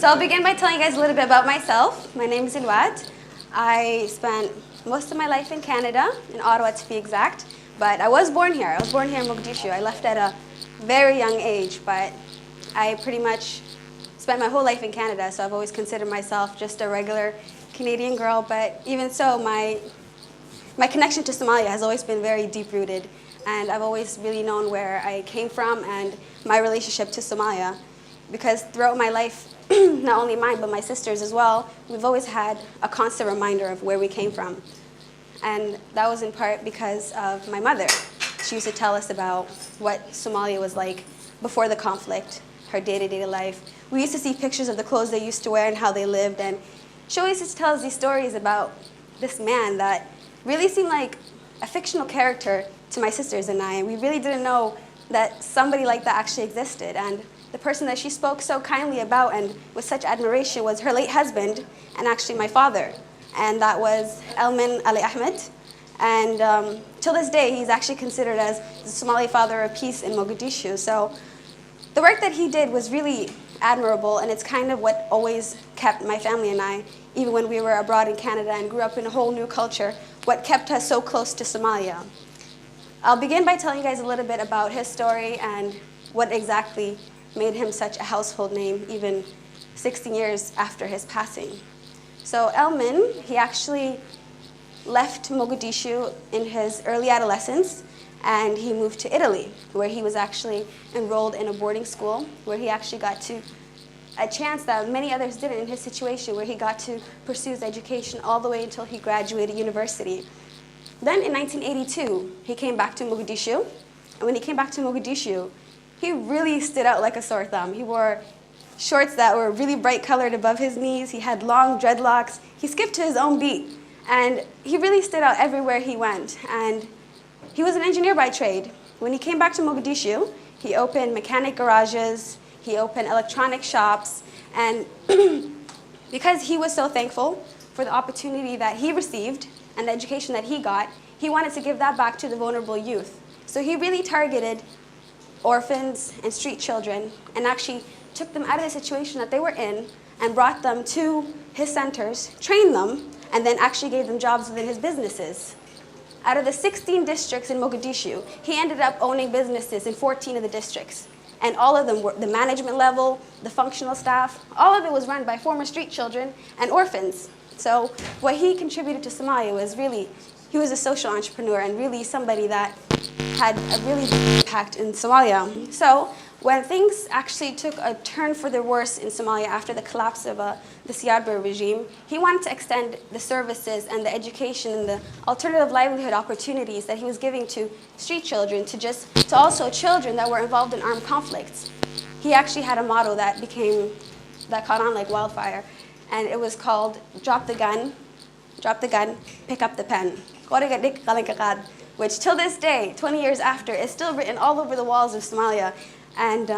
So I'll begin by telling you guys a little bit about myself. My name is Ilwad. I spent most of my life in Canada, in Ottawa to be exact, but I was born here. I was born here in Mogadishu. I left at a very young age, but I pretty much spent my whole life in Canada, so I've always considered myself just a regular Canadian girl, but even so, my connection to Somalia has always been very deep-rooted, and I've always really known where I came from and my relationship to Somalia, because throughout my life, not only mine, but my sisters as well, we've always had a constant reminder of where we came from. And that was in part because of my mother. She used to tell us about what Somalia was like before the conflict, her day-to-day life. We used to see pictures of the clothes they used to wear and how they lived, and she always just tells these stories about this man that really seemed like a fictional character to my sisters and I, and we really didn't know that somebody like that actually existed. And the person that she spoke so kindly about and with such admiration was her late husband and actually my father, and that was Elman Ahmed. And till this day, he's actually considered as the Somali father of peace in Mogadishu. So the work that he did was really admirable, and it's kind of what always kept my family and I, even when we were abroad in Canada and grew up in a whole new culture, what kept us so close to Somalia. I'll begin by telling you guys a little bit about his story and what exactly made him such a household name even 16 years after his passing. So Elman, he actually left Mogadishu in his early adolescence, and he moved to Italy, where he was actually enrolled in a boarding school, where he actually got to a chance that many others didn't in his situation, where he got to pursue his education all the way until he graduated university. Then in 1982, he came back to Mogadishu, and when he came back to Mogadishu, he really stood out like a sore thumb. He wore shorts that were really bright colored above his knees. He had long dreadlocks. He skipped to his own beat, and he really stood out everywhere he went. And he was an engineer by trade. When he came back to Mogadishu, he opened mechanic garages, he opened electronic shops, and because he was so thankful for the opportunity that he received and the education that he got, he wanted to give that back to the vulnerable youth. So he really targeted orphans and street children and actually took them out of the situation that they were in and brought them to his centers, trained them, and then actually gave them jobs within his businesses. Out of the 16 districts in Mogadishu, he ended up owning businesses in 14 of the districts. And all of them were the management level, the functional staff, all of it was run by former street children and orphans. So what he contributed to Somalia was really, he was a social entrepreneur and really somebody that had a really big impact in Somalia. So when things actually took a turn for the worse in Somalia after the collapse of the Siad Barre regime, he wanted to extend the services and the education and the alternative livelihood opportunities that he was giving to street children to also children that were involved in armed conflicts. He actually had a motto that caught on like wildfire, and it was called drop the gun, pick up the pen. Which till this day, 20 years after, is still written all over the walls of Somalia. And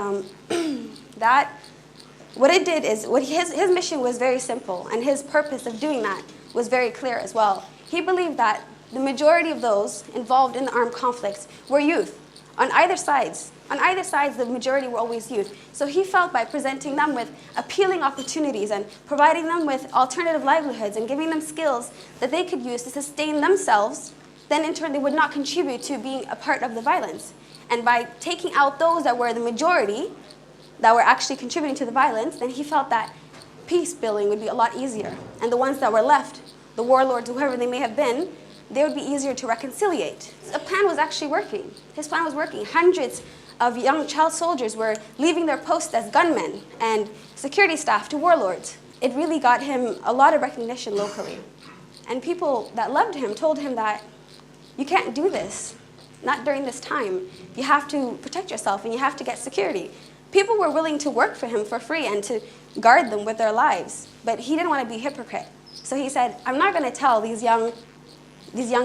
what it did is, his mission was very simple, and his purpose of doing that was very clear as well. He believed that the majority of those involved in the armed conflicts were youth. On either sides, the majority were always youth. So he felt by presenting them with appealing opportunities and providing them with alternative livelihoods and giving them skills that they could use to sustain themselves, then in turn they would not contribute to being a part of the violence. And by taking out those that were the majority, that were actually contributing to the violence, then he felt that peace building would be a lot easier. And the ones that were left, the warlords, whoever they may have been, they would be easier to reconciliate. The plan was actually working. His plan was working. Hundreds of young child soldiers were leaving their posts as gunmen and security staff to warlords. It really got him a lot of recognition locally. And people that loved him told him that you can't do this, not during this time. You have to protect yourself and you have to get security. People were willing to work for him for free and to guard them with their lives, but he didn't want to be a hypocrite. So he said, I'm not going to tell these young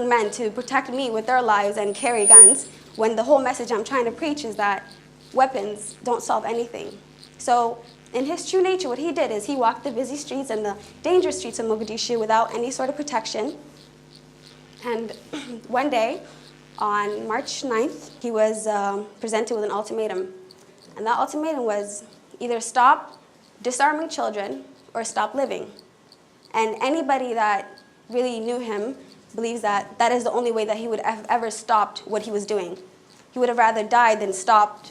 men to protect me with their lives and carry guns when the whole message I'm trying to preach is that weapons don't solve anything. So in his true nature, what he did is he walked the busy streets and the dangerous streets of Mogadishu without any sort of protection. And one day, on March 9th, he was presented with an ultimatum. And that ultimatum was either stop disarming children or stop living. And anybody that really knew him believes that that is the only way that he would have ever stopped what he was doing. He would have rather died than stop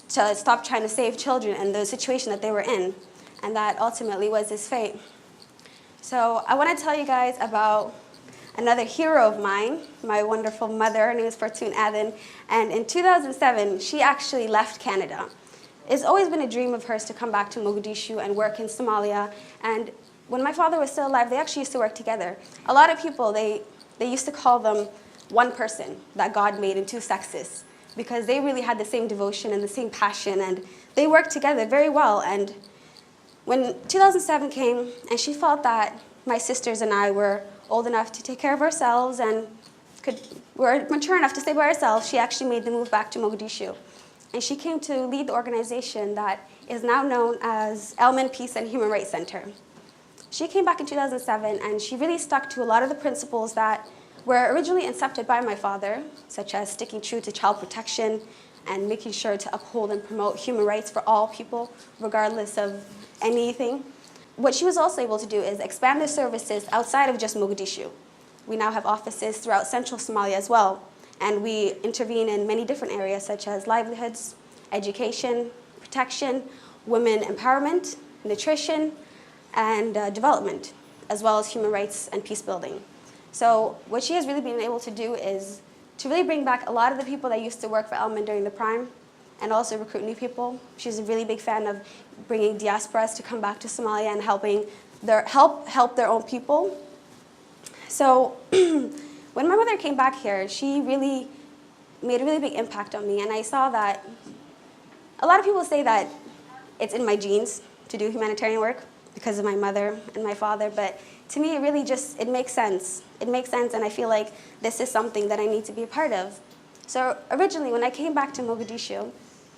trying to save children and the situation that they were in. And that ultimately was his fate. So I want to tell you guys about another hero of mine, my wonderful mother. Her name is Fortune Aden. And in 2007, she actually left Canada. It's always been a dream of hers to come back to Mogadishu and work in Somalia. And when my father was still alive, they actually used to work together. A lot of people, they used to call them one person that God made in two sexes, because they really had the same devotion and the same passion, and they worked together very well. And when 2007 came, and she felt that my sisters and I were old enough to take care of ourselves and were mature enough to stay by ourselves, she actually made the move back to Mogadishu. And she came to lead the organization that is now known as Elman Peace and Human Rights Center. She came back in 2007, and she really stuck to a lot of the principles that were originally incepted by my father, such as sticking true to child protection and making sure to uphold and promote human rights for all people, regardless of anything. What she was also able to do is expand the services outside of just Mogadishu. We now have offices throughout central Somalia as well, and we intervene in many different areas such as livelihoods, education, protection, women empowerment, nutrition, and development, as well as human rights and peace building. So what she has really been able to do is to really bring back a lot of the people that used to work for Elman during the prime, and also recruit new people. She's a really big fan of bringing diasporas to come back to Somalia and helping help their own people. So when my mother came back here, she really made a really big impact on me, and I saw that a lot of people say that it's in my genes to do humanitarian work because of my mother and my father, but to me, it really just, it makes sense. It makes sense, and I feel like this is something that I need to be a part of. So originally, when I came back to Mogadishu,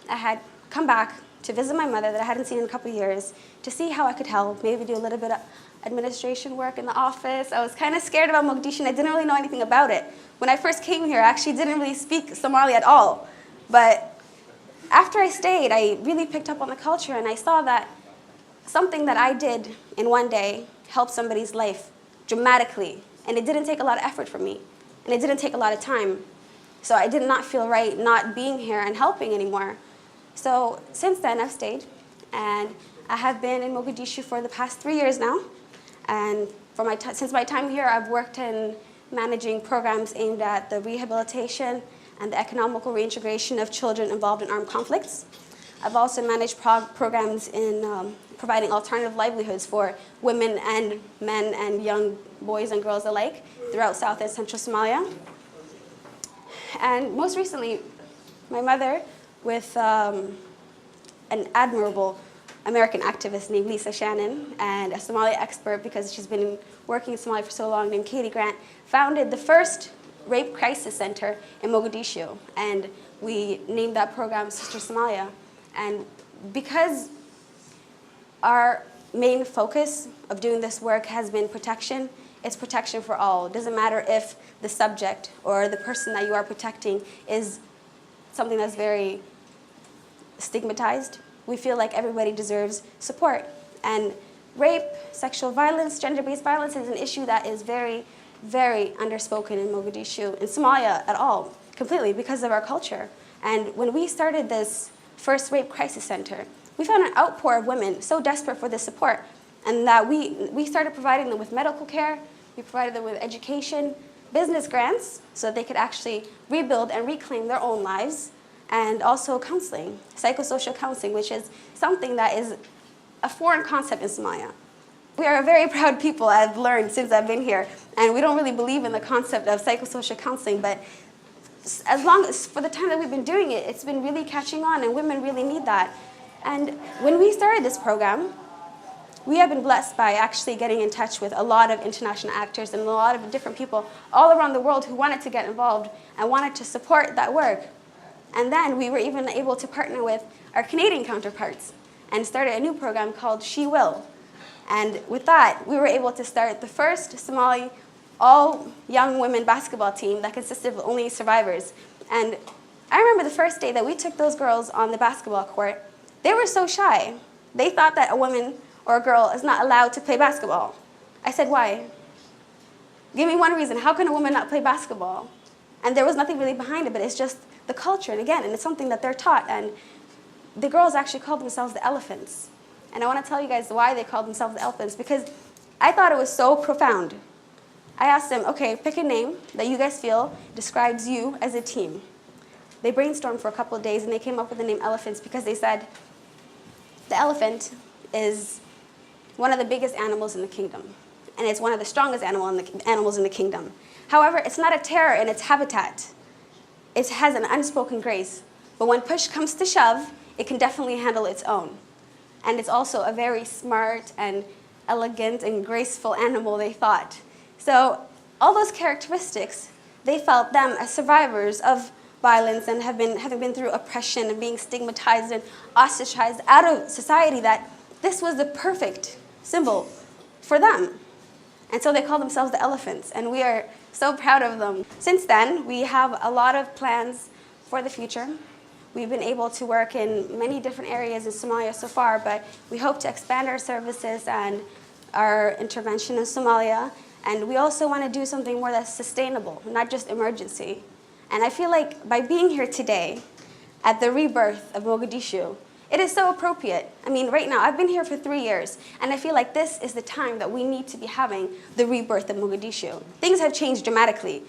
I had come back to visit my mother that I hadn't seen in a couple of years, to see how I could help, maybe do a little bit of administration work in the office. I was kind of scared about Mogadishu, and I didn't really know anything about it. When I first came here, I actually didn't really speak Somali at all. But after I stayed, I really picked up on the culture, and I saw that something that I did in one day helped somebody's life dramatically. And it didn't take a lot of effort from me. And it didn't take a lot of time. So I did not feel right not being here and helping anymore. So since then, I've stayed. And I have been in Mogadishu for the past 3 years now. And since my time here, I've worked in managing programs aimed at the rehabilitation and the economical reintegration of children involved in armed conflicts. I've also managed programs in providing alternative livelihoods for women and men and young boys and girls alike throughout South and Central Somalia. And most recently, my mother, with an admirable American activist named Lisa Shannon, and a Somalia expert because she's been working in Somalia for so long, named Katie Grant, founded the first rape crisis center in Mogadishu. And we named that program Sister Somalia. And because our main focus of doing this work has been protection, it's protection for all. It doesn't matter if the subject or the person that you are protecting is something that's very stigmatized. We feel like everybody deserves support. And rape, sexual violence, gender-based violence is an issue that is very, very underspoken in Mogadishu, in Somalia at all, completely because of our culture. And when we started this first rape crisis center, we found an outpour of women so desperate for this support, and that we started providing them with medical care, we provided them with education, business grants, so that they could actually rebuild and reclaim their own lives, and also counseling, psychosocial counseling, which is something that is a foreign concept in Somalia. We are a very proud people, I've learned since I've been here, and we don't really believe in the concept of psychosocial counseling, but for the time that we've been doing it, it's been really catching on, and women really need that. And when we started this program, we have been blessed by actually getting in touch with a lot of international actors and a lot of different people all around the world who wanted to get involved and wanted to support that work. And then we were even able to partner with our Canadian counterparts and started a new program called She Will. And with that, we were able to start the first Somali all-young women basketball team that consisted of only survivors. And I remember the first day that we took those girls on the basketball court, they were so shy. They thought that a woman or a girl is not allowed to play basketball. I said, why? Give me one reason. How can a woman not play basketball? And there was nothing really behind it, but it's just the culture, and again, and it's something that they're taught. And the girls actually called themselves the elephants. And I want to tell you guys why they called themselves the elephants, because I thought it was so profound. I asked them, okay, pick a name that you guys feel describes you as a team. They brainstormed for a couple of days, and they came up with the name elephants because they said the elephant is one of the biggest animals in the kingdom, and it's one of the strongest animals in the kingdom. However, it's not a terror in its habitat. It has an unspoken grace, but when push comes to shove, it can definitely handle its own. And it's also a very smart and elegant and graceful animal, they thought. So all those characteristics, they felt them as survivors of violence and having been through oppression and being stigmatized and ostracized out of society, that this was the perfect symbol for them. And so they call themselves the elephants, and we are so proud of them. Since then, we have a lot of plans for the future. We've been able to work in many different areas in Somalia so far, but we hope to expand our services and our intervention in Somalia. And we also want to do something more that's sustainable, not just emergency. And I feel like by being here today at the rebirth of Mogadishu, it is so appropriate. I mean, right now, I've been here for 3 years, and I feel like this is the time that we need to be having the rebirth of Mogadishu. Things have changed dramatically.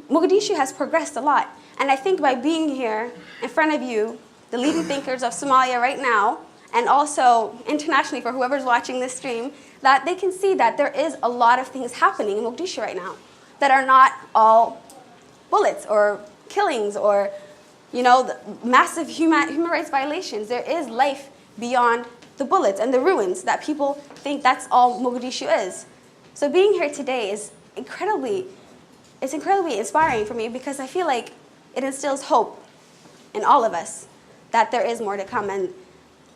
Mogadishu has progressed a lot, and I think by being here in front of you, the leading thinkers of Somalia right now, and also internationally for whoever's watching this stream, that they can see that there is a lot of things happening in Mogadishu right now that are not all bullets or killings or the massive human rights violations. There is life beyond the bullets and the ruins that people think that's all Mogadishu is. So being here today is incredibly inspiring for me, because I feel like it instills hope in all of us that there is more to come. And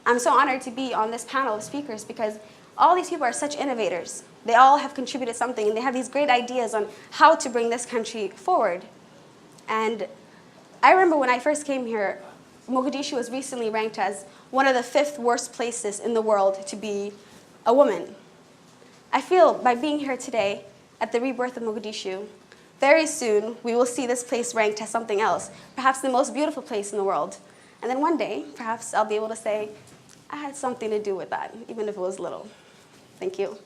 I'm so honored to be on this panel of speakers, because all these people are such innovators. They all have contributed something, and they have these great ideas on how to bring this country forward. And I remember when I first came here, Mogadishu was recently ranked as one of the 5th worst places in the world to be a woman. I feel by being here today at the rebirth of Mogadishu, very soon we will see this place ranked as something else, perhaps the most beautiful place in the world. And then one day, perhaps I'll be able to say, I had something to do with that, even if it was little. Thank you.